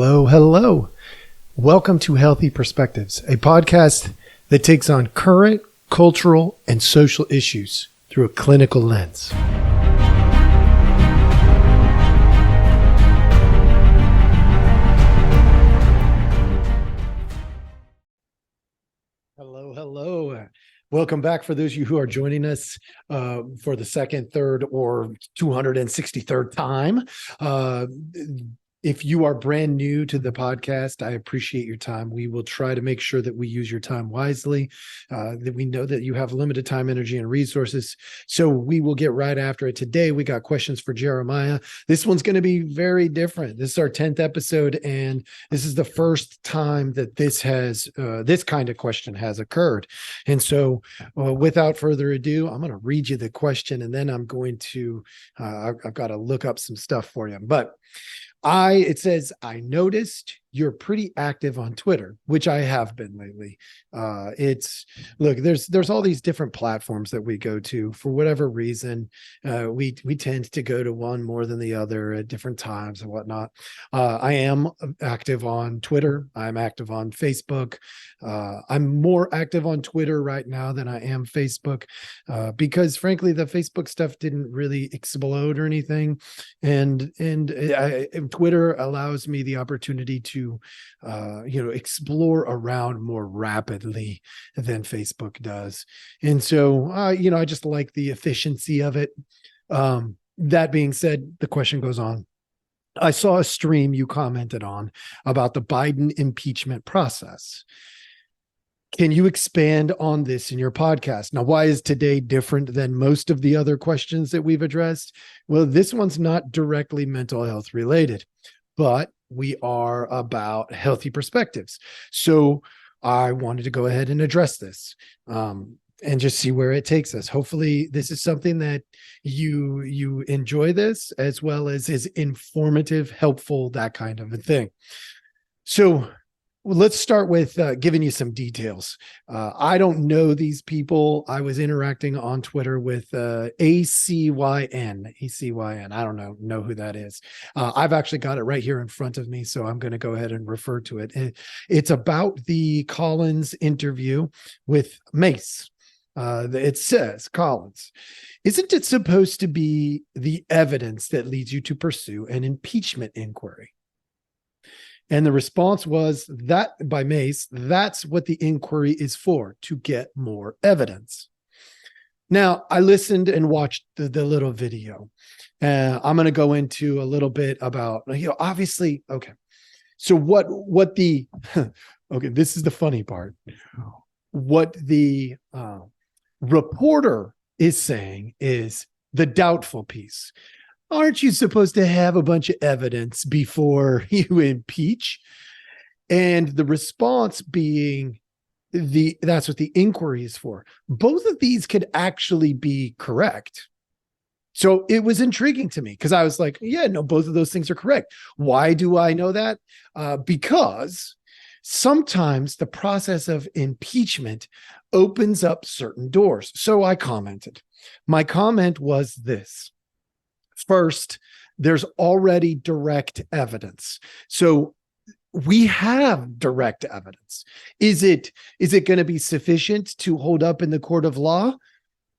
Hello, hello. Welcome to Healthy Perspectives, a podcast that takes on current cultural and social issues through a clinical lens. Hello, hello. Welcome back for those of you who are joining us for the second, third, or 263rd time. If you are brand new to the podcast, I appreciate your time. We will try to make sure that we use your time wisely, that we know that you have limited time, energy, and resources. So we will get right after it. Today, we got questions for Jeremiah. This one's going to be very different. This is our 10th episode, and this is the first time that this kind of question has occurred. And so without further ado, I'm going to read you the question, and then I'm going to, I've got to look up some stuff for you. But it says, I noticed you're pretty active on Twitter, which I have been lately. Look, there's all these different platforms that we go to for whatever reason. We tend to go to one more than the other at different times and whatnot. I am active on Twitter. I'm active on Facebook. I'm more active on Twitter right now than I am Facebook, because frankly, the Facebook stuff didn't really explode or anything. And Twitter allows me the opportunity to, explore around more rapidly than Facebook does. And so, I just like the efficiency of it. That being said, the question goes on. I saw a stream you commented on about the Biden impeachment process. Can you expand on this in your podcast? Now, why is today different than most of the other questions that we've addressed? Well, this one's not directly mental health related, but we are about healthy perspectives. So I wanted to go ahead and address this and just see where it takes us. Hopefully this is something that you enjoy this, as well as is informative, helpful, that kind of a thing. So let's start with giving you some details. I don't know these people. I was interacting on Twitter with ACYN. I don't know who that is. I've actually got it right here in front of me, so I'm going to go ahead and refer to it. It's about the Collins interview with Mace. It says, Collins, isn't it supposed to be the evidence that leads you to pursue an impeachment inquiry? And the response was that by Mace, that's what the inquiry is for, to get more evidence. Now, I listened and watched the little video. I'm going to go into a little bit about, obviously, okay. So okay, this is the funny part. What the reporter is saying is the doubtful piece. Aren't you supposed to have a bunch of evidence before you impeach? And the response being that's what the inquiry is for. Both of these could actually be correct. So it was intriguing to me because I was like, yeah, no, both of those things are correct. Why do I know that? Because sometimes the process of impeachment opens up certain doors. So I commented. My comment was this. First, there's already direct evidence. So we have direct evidence. Is it going to be sufficient to hold up in the court of law?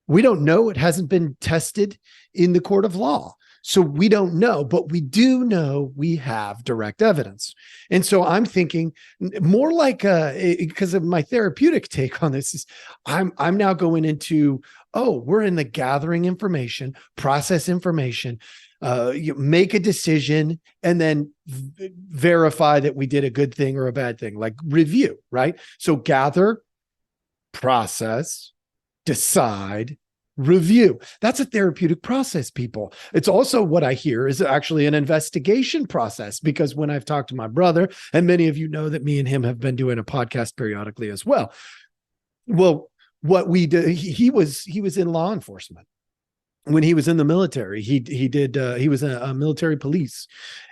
We don't know. It hasn't been tested in the court of law. So we don't know, but we do know we have direct evidence. And so I'm thinking more like, because of my therapeutic take on this is I'm now going into, we're in the gathering information, process information, you make a decision, and then verify that we did a good thing or a bad thing, like review, right? So gather, process, decide, review. That's a therapeutic process, people. It's also what I hear is actually an investigation process, because when I've talked to my brother, and many of you know that me and him have been doing a podcast periodically as well. Well, what we did, he was in law enforcement. When he was in the military, he was a military police,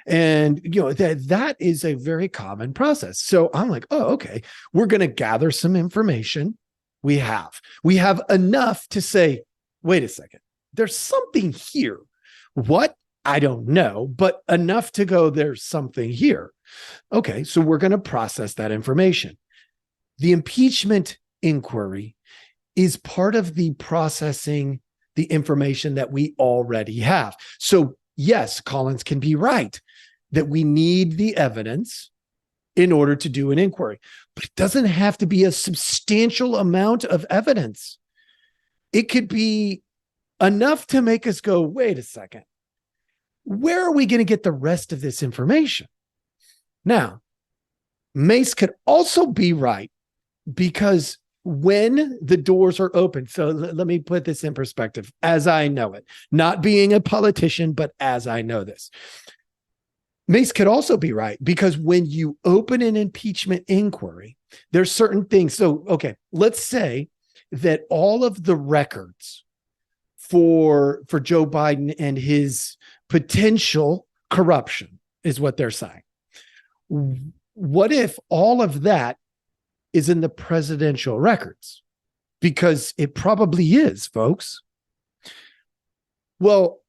and that is a very common process. So I'm like, okay, we're going to gather some information. We have enough to say, wait a second, there's something here. What? I don't know, but enough to go, there's something here. Okay, so we're going to process that information. The impeachment inquiry is part of the processing the information that we already have. So yes, Collins can be right that we need the evidence in order to do an inquiry, but it doesn't have to be a substantial amount of evidence. It could be enough to make us go, wait a second, where are we going to get the rest of this information? Now, Mace could also be right because when the doors are open, so let me put this in perspective as I know it, not being a politician, but as I know this. Mace could also be right because when you open an impeachment inquiry, there's certain things. So, okay, let's say that all of the records for Joe Biden and his potential corruption is what they're saying. What if all of that is in the presidential records? Because it probably is, folks. Well,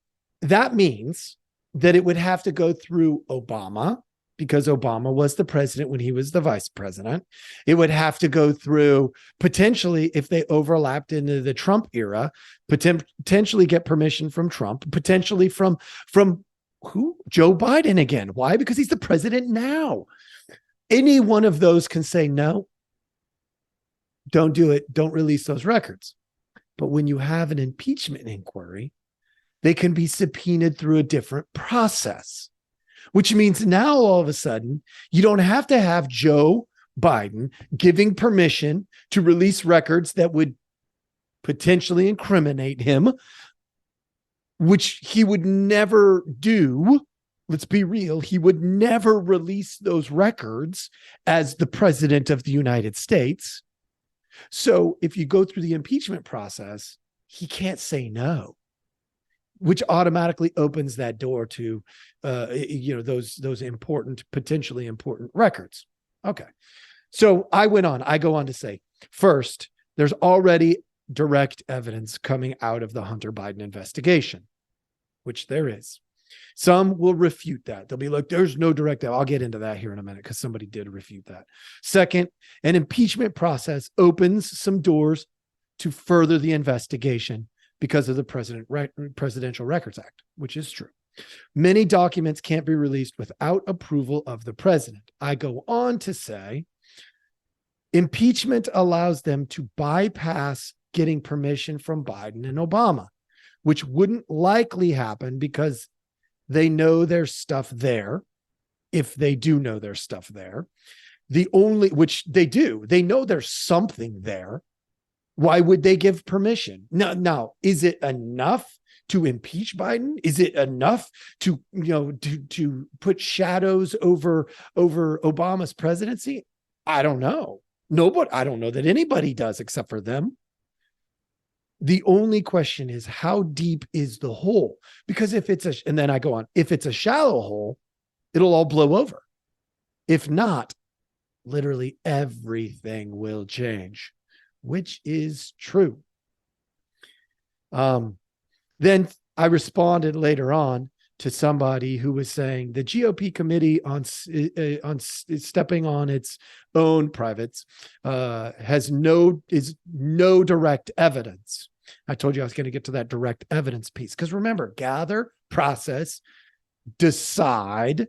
that means that it would have to go through Obama because Obama was the president when he was the vice president. It would have to go through, potentially, if they overlapped into the Trump era, potentially get permission from Trump, potentially from who? Joe Biden again. Why? Because he's the president now. Any one of those can say, no, don't do it. Don't release those records. But when you have an impeachment inquiry, they can be subpoenaed through a different process, which means now all of a sudden, you don't have to have Joe Biden giving permission to release records that would potentially incriminate him, which he would never do. Let's be real. He would never release those records as the president of the United States. So if you go through the impeachment process, he can't say no, which automatically opens that door to, those important, potentially important records. Okay. So I go on to say, first, there's already direct evidence coming out of the Hunter Biden investigation, which there is. Some will refute that. They'll be like, there's no direct. I'll get into that here in a minute because somebody did refute that. Second, an impeachment process opens some doors to further the investigation because of the Presidential Records Act, which is true. Many documents can't be released without approval of the president. I go on to say, impeachment allows them to bypass getting permission from Biden and Obama, which wouldn't likely happen because they know there's stuff there. If they do know there's stuff there, which they do, they know there's something there. Why would they give permission? Now, is it enough to impeach Biden? Is it enough to put shadows over Obama's presidency? I don't know. I don't know that anybody does except for them. The only question is, how deep is the hole? Because if it's a shallow hole, it'll all blow over. If not, literally everything will change, which is true. Then I responded later on to somebody who was saying the GOP committee on stepping on its own privates is no direct evidence. I told you I was going to get to that direct evidence piece because remember, gather, process, decide,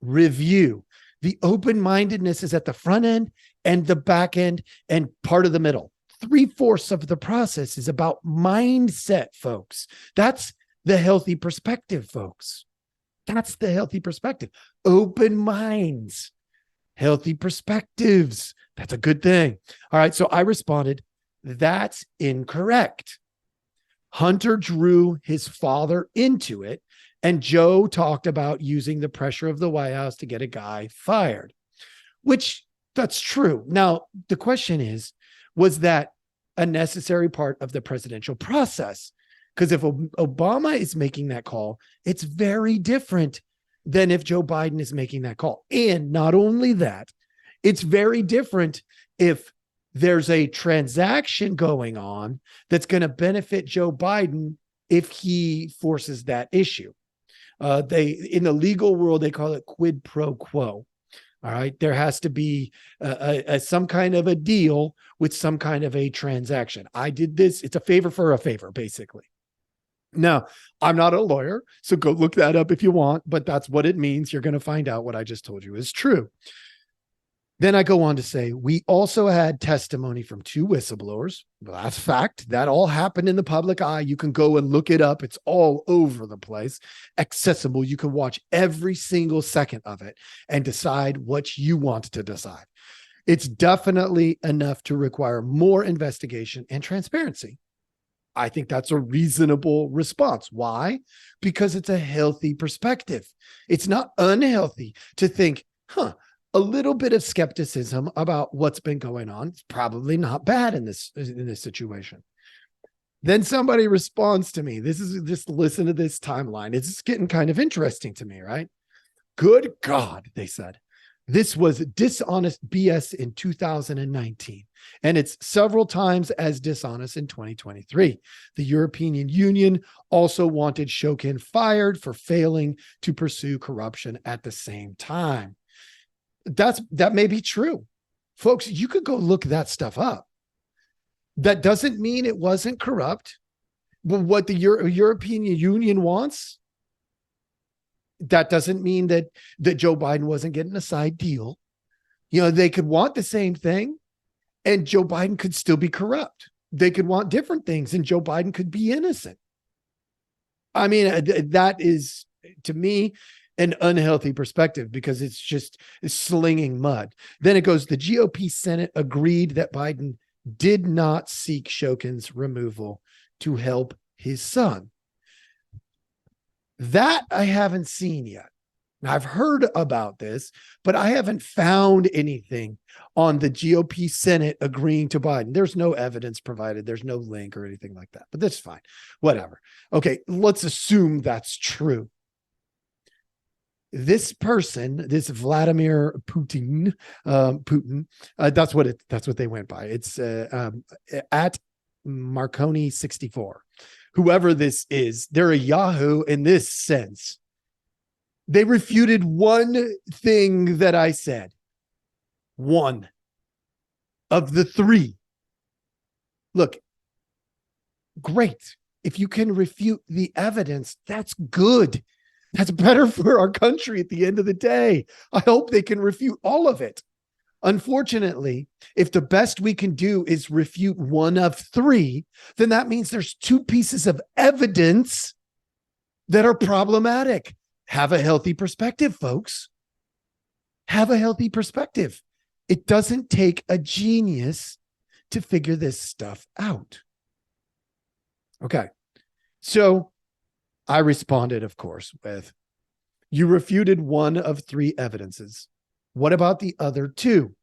review. The open-mindedness is at the front end and the back end and part of the middle. 3/4 of the process is about mindset, folks. That's the healthy perspective, folks. That's the healthy perspective. Open minds, healthy perspectives. That's a good thing. All right. So I responded, that's incorrect. Hunter drew his father into it, and Joe talked about using the pressure of the White House to get a guy fired, which that's true. Now, the question is, was that a necessary part of the presidential process? Because if Obama is making that call, it's very different than if Joe Biden is making that call. And not only that, it's very different if there's a transaction going on that's going to benefit Joe Biden if he forces that issue. In the legal world, they call it quid pro quo. All right. There has to be some kind of a deal with some kind of a transaction. I did this. It's a favor for a favor, basically. Now, I'm not a lawyer, so go look that up if you want, but that's what it means. You're going to find out what I just told you is true. Then I go on to say, we also had testimony from 2 whistleblowers. Well, that's fact. That all happened in the public eye. You can go and look it up. It's all over the place, accessible. You can watch every single second of it and decide what you want to decide. It's definitely enough to require more investigation and transparency. I think that's a reasonable response. Why? Because it's a healthy perspective. It's not unhealthy to think, a little bit of skepticism about what's been going on. It's probably not bad in this situation. Then somebody responds to me. This is just listen to this timeline. It's getting kind of interesting to me, right? Good God, they said. This was dishonest BS in 2019, and it's several times as dishonest in 2023. The European Union also wanted Shokin fired for failing to pursue corruption at the same time. That may be true. Folks, you could go look that stuff up. That doesn't mean it wasn't corrupt. But what the European Union wants, that doesn't mean that Joe Biden wasn't getting a side deal. They could want the same thing and Joe Biden could still be corrupt. They could want different things and Joe Biden could be innocent. I mean, that is, to me, an unhealthy perspective because it's just slinging mud. Then it goes, the GOP Senate agreed that Biden did not seek Shokin's removal to help his son. That I haven't seen yet. Now, I've heard about this, but I haven't found anything on the GOP Senate agreeing to Biden. There's no evidence provided. There's no link or anything like that, but that's fine. Whatever. Okay, let's assume that's true. This person, this Vladimir Putin, that's what they went by. It's at Marconi 64. Whoever this is, they're a Yahoo in this sense. They refuted one thing that I said. One of the 3. Look, great. If you can refute the evidence, that's good. That's better for our country at the end of the day. I hope they can refute all of it. Unfortunately, if the best we can do is refute one of 3, then that means there's 2 pieces of evidence that are problematic. Have a healthy perspective, folks. Have a healthy perspective. It doesn't take a genius to figure this stuff out. Okay. So I responded, of course, with, you refuted one of 3 evidences. What about the other 2?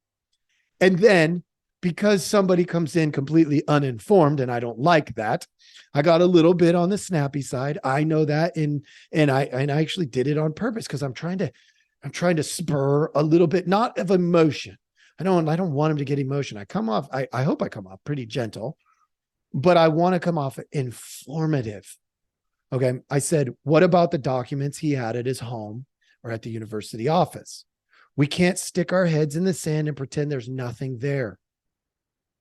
And then, because somebody comes in completely uninformed, and I don't like that, I got a little bit on the snappy side. I know that, and I actually did it on purpose because I'm trying to spur a little bit, not of emotion. I don't want him to get emotion. I hope I come off pretty gentle, but I want to come off informative. Okay. I said, what about the documents he had at his home or at the university office? We can't stick our heads in the sand and pretend there's nothing there.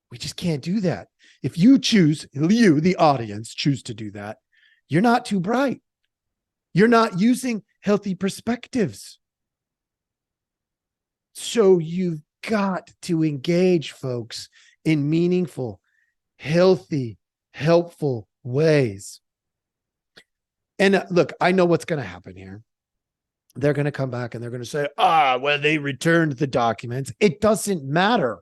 We just can't do that. If you, the audience, choose to do that, you're not too bright. You're not using healthy perspectives. So you've got to engage, folks, in meaningful, healthy, helpful ways. And look, I know what's going to happen here. They're going to come back and they're going to say, well, they returned the documents. It doesn't matter.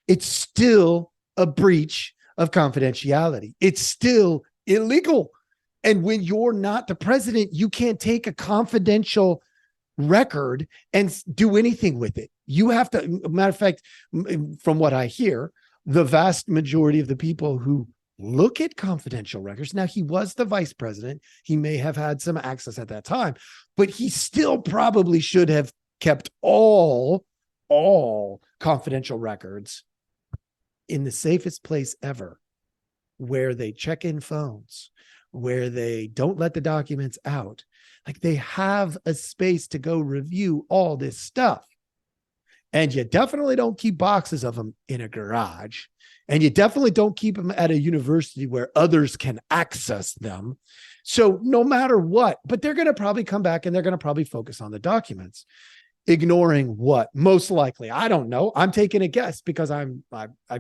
It's still a breach of confidentiality. It's still illegal. And when you're not the president, you can't take a confidential record and do anything with it. You have to, matter of fact, from what I hear, the vast majority of the people who look at confidential records. Now, he was the vice president. He may have had some access at that time, but he still probably should have kept all confidential records in the safest place ever, where they check in phones, where they don't let the documents out. Like they have a space to go review all this stuff. And you definitely don't keep boxes of them in a garage. And you definitely don't keep them at a university where others can access them. So no matter what, but they're going to probably come back and they're going to probably focus on the documents, ignoring what? Most likely, I don't know. I'm taking a guess because I've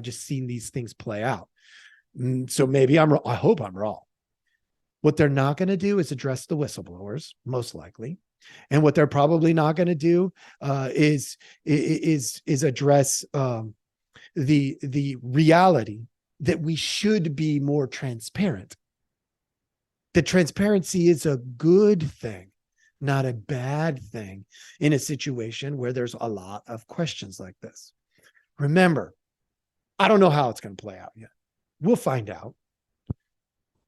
just seen these things play out. So maybe I hope I'm wrong. What they're not going to do is address the whistleblowers, most likely. And what they're probably not going to do is address the reality that we should be more transparent. That transparency is a good thing, not a bad thing in a situation where there's a lot of questions like this. Remember, I don't know how it's going to play out yet. We'll find out.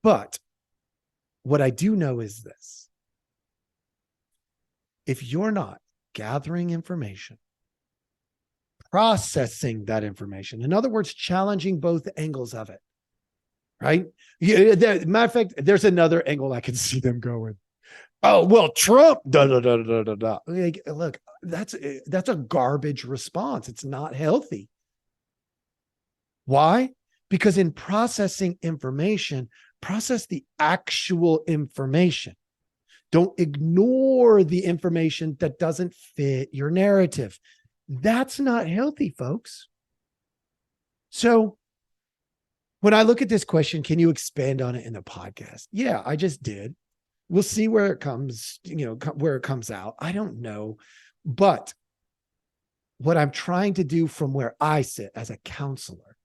But what I do know is this. If you're not gathering information, processing that information, in other words, challenging both angles of it, right? Matter of fact, there's another angle I can see them going. Oh, well, Trump, da, da, da, da, da, da. Like, look, that's a garbage response. It's not healthy. Why? Because in processing information, process the actual information. Don't ignore the information that doesn't fit your narrative. That's not healthy, folks. So when I look at this question, can you expand on it in the podcast? Yeah, I just did. We'll see where it comes, where it comes out. I don't know. But what I'm trying to do from where I sit as a counselor,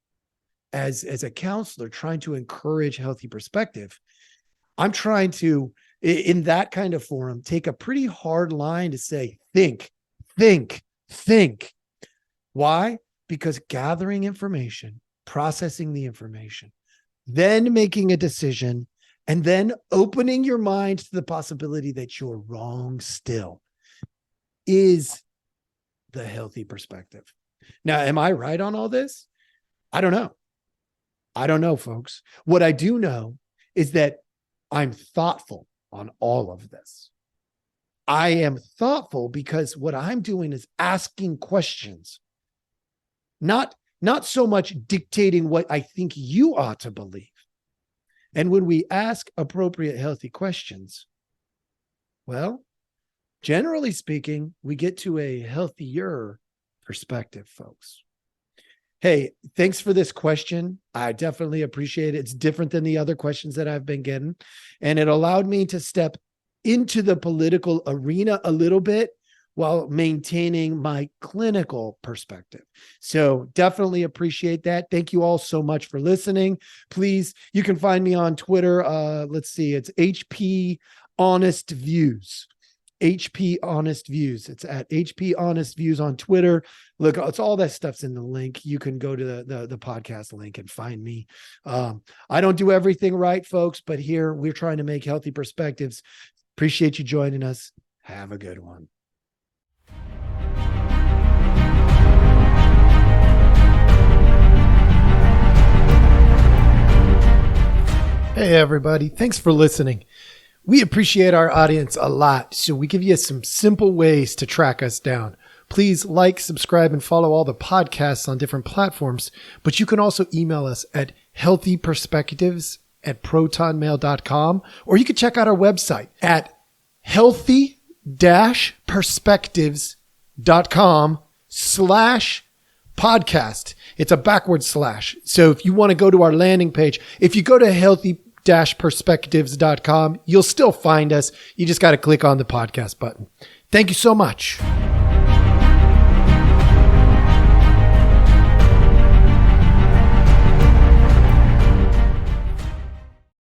as a counselor trying to encourage healthy perspective, I'm trying to, in that kind of forum, take a pretty hard line to say, think. Why? Because gathering information, processing the information, then making a decision, and then opening your mind to the possibility that you're wrong still is the healthy perspective. Now, am I right on all this? I don't know, folks. What I do know is that I'm thoughtful on all of this. I am thoughtful because what I'm doing is asking questions, not so much dictating what I think you ought to believe. And when we ask appropriate, healthy questions, well, generally speaking, we get to a healthier perspective, folks. Hey, thanks for this question. I definitely appreciate it. It's different than the other questions that I've been getting. And it allowed me to step into the political arena a little bit while maintaining my clinical perspective. So definitely appreciate that. Thank you all so much for listening. Please, you can find me on Twitter. Let's see, it's HP Honest Views. HP Honest Views. It's at HP Honest Views on Twitter. Look, it's all that stuff's in the link. You can go to the podcast link and find me. I don't do everything right, folks, but here we're trying to make healthy perspectives. Appreciate you joining us. Have a good one. Hey, everybody. Thanks for listening. We appreciate our audience a lot, so we give you some simple ways to track us down. Please like, subscribe, and follow all the podcasts on different platforms, but you can also email us at healthyperspectives@protonmail.com, or you can check out our website at healthy-perspectives.com/podcast. It's a backward slash. So if you want to go to our landing page, if you go to healthy-perspectives.com, you'll still find us. You just got to click on the podcast button. Thank you so much.